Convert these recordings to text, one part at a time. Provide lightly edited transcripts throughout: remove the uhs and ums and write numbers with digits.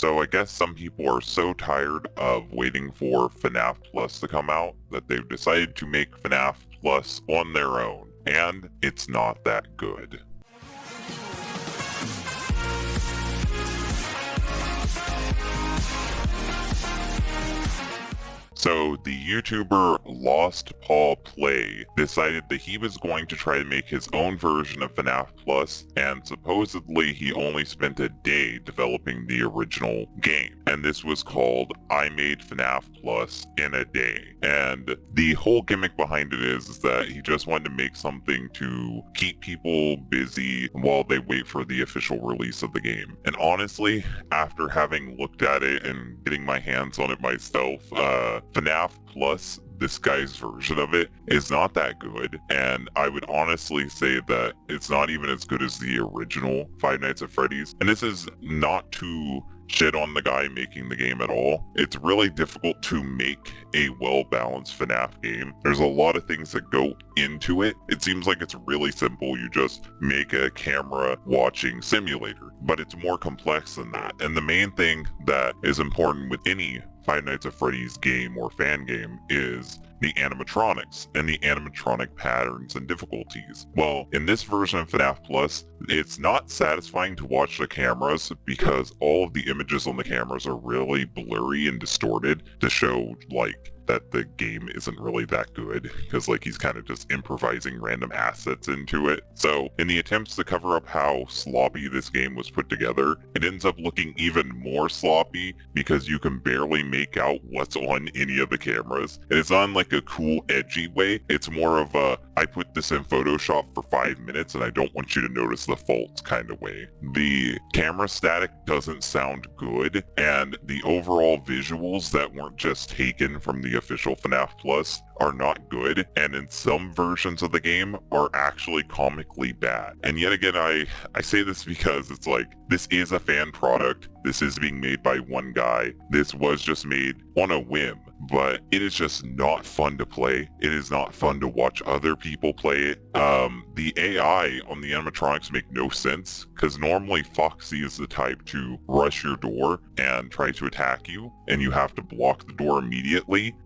So I guess some people are so tired of waiting for FNAF Plus to come out that they've decided to make FNAF Plus on their own, and it's not that good. So the YouTuber Lost Paul Play decided that he was going to try to make his own version of FNAF Plus, and supposedly he only spent a day developing the original game. And this was called I Made FNAF Plus in a Day. And the whole gimmick behind it is that he just wanted to make something to keep people busy while they wait for the official release of the game. And honestly, after having looked at it and getting my hands on it myself, FNAF Plus, this guy's version of it, is not that good, and I would honestly say that it's not even as good as the original Five Nights at Freddy's. And this is not to shit on the guy making the game at all. It's really difficult to make a well-balanced FNAF game. There's a lot of things that go into it. It seems like it's really simple. You just make a camera watching simulator, but it's more complex than that. And the main thing that is important with any Five Nights at Freddy's game or fan game is the animatronics and the animatronic patterns and difficulties. Well, in this version of FNAF Plus, it's not satisfying to watch the cameras because all of the images on the cameras are really blurry and distorted to show like that the game isn't really that good, because like he's kind of just improvising random assets into it. So in the attempts to cover up how sloppy this game was put together, it ends up looking even more sloppy because you can barely make out what's on any of the cameras. And it's not in like a cool edgy way. It's more of a I put this in Photoshop for 5 minutes and I don't want you to notice the faults kind of way. The camera static doesn't sound good, and the overall visuals that weren't just taken from the official FNAF Plus are not good, and in some versions of the game are actually comically bad. And yet again, I say this because it's like, this is a fan product. This is being made by one guy. This was just made on a whim, but it is just not fun to play. It is not fun to watch other people play it. The AI on the animatronics make no sense, because normally Foxy is the type to rush your door and try to attack you, and you have to block the door immediately.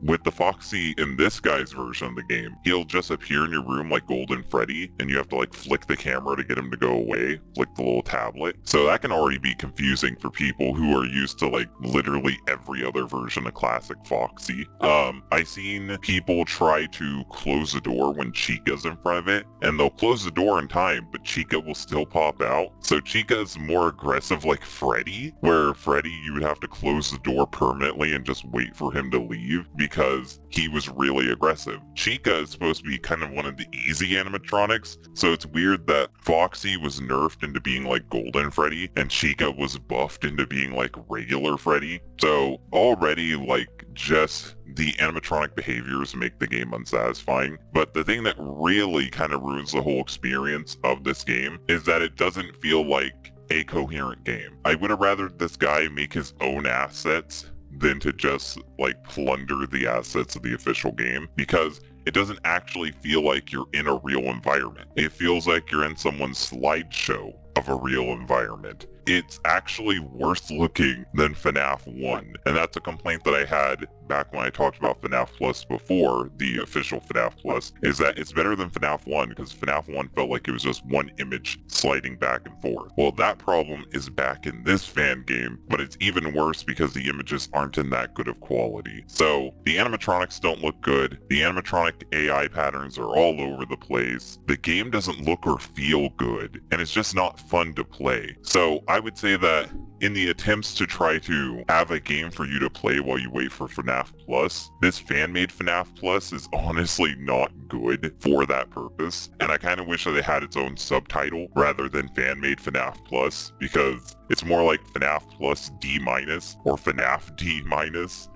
With the Foxy in this guy's version of the game, he'll just appear in your room like Golden Freddy, and you have to like flick the camera to get him to go away, flick the little tablet. So that can already be confusing for people who are used to like literally every other version of classic Foxy. I've seen people try to close the door when Chica's in front of it, and they'll close the door in time, but Chica will still pop out. So Chica's more aggressive like Freddy, where Freddy you would have to close the door permanently and just wait for him to leave because he was really aggressive. Chica is supposed to be kind of one of the easy animatronics, so it's weird that Foxy was nerfed into being like Golden Freddy and Chica was buffed into being like regular Freddy. So already like just the animatronic behaviors make the game unsatisfying. But the thing that really kind of ruins the whole experience of this game is that it doesn't feel like a coherent game. I would have rather this guy make his own assets than to just like plunder the assets of the official game, because it doesn't actually feel like you're in a real environment. It feels like you're in someone's slideshow of a real environment. It's actually worse looking than FNAF 1, and that's a complaint that I had back when I talked about FNAF Plus before, the official FNAF Plus, is that it's better than FNAF 1 because FNAF 1 felt like it was just one image sliding back and forth. Well, that problem is back in this fan game, but it's even worse because the images aren't in that good of quality. So the animatronics don't look good, the animatronic AI patterns are all over the place, the game doesn't look or feel good, and it's just not fun to play. So I would say that in the attempts to try to have a game for you to play while you wait for FNAF Plus, this fan-made FNAF Plus is honestly not good for that purpose, and I kind of wish that it had its own subtitle rather than fan-made FNAF Plus, because it's more like FNAF Plus D- or FNAF D-.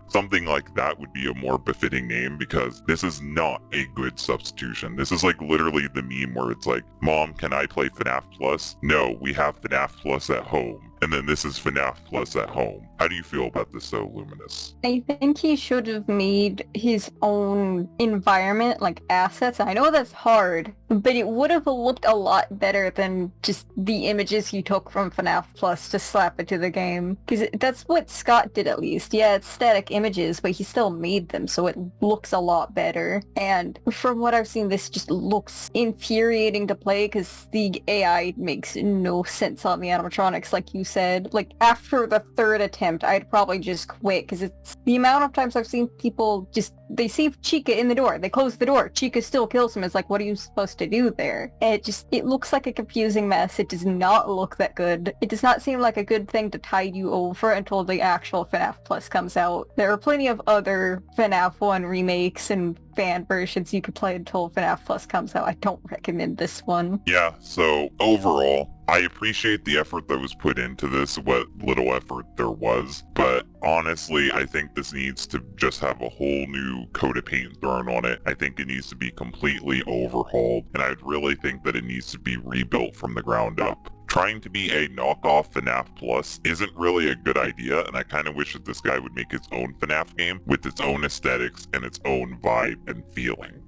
Something like that would be a more befitting name, because this is not a good substitution. This is like literally the meme where it's like, Mom, can I play FNAF Plus? No, we have FNAF Plus at home. And then this is FNAF Plus at home. How do you feel about this though, Luminous? I think he should have made his own environment, like assets. I know that's hard, but it would have looked a lot better than just the images he took from FNAF Plus to slap into the game. Because that's what Scott did, at least. Yeah, it's static images, but he still made them, so it looks a lot better. And from what I've seen, this just looks infuriating to play because the AI makes no sense on the animatronics, like you said. Like, after the third attempt, I'd probably just quit because it's the amount of times I've seen people just, they see Chica in the door, they close the door, Chica still kills him. It's like, what are you supposed to do there? And it looks like a confusing mess. It does not look that good. It does not seem like a good thing to tide you over until the actual FNAF Plus comes out. There are plenty of other FNAF 1 remakes and fan versions you could play until FNAF Plus comes out. I don't recommend this one. Yeah, so overall, I appreciate the effort that was put into this, what little effort there was, but honestly, I think this needs to just have a whole new coat of paint thrown on it. I think it needs to be completely overhauled, and I'd really think that it needs to be rebuilt from the ground up. Trying to be a knockoff FNAF Plus isn't really a good idea, and I kind of wish that this guy would make his own FNAF game with its own aesthetics and its own vibe and feeling.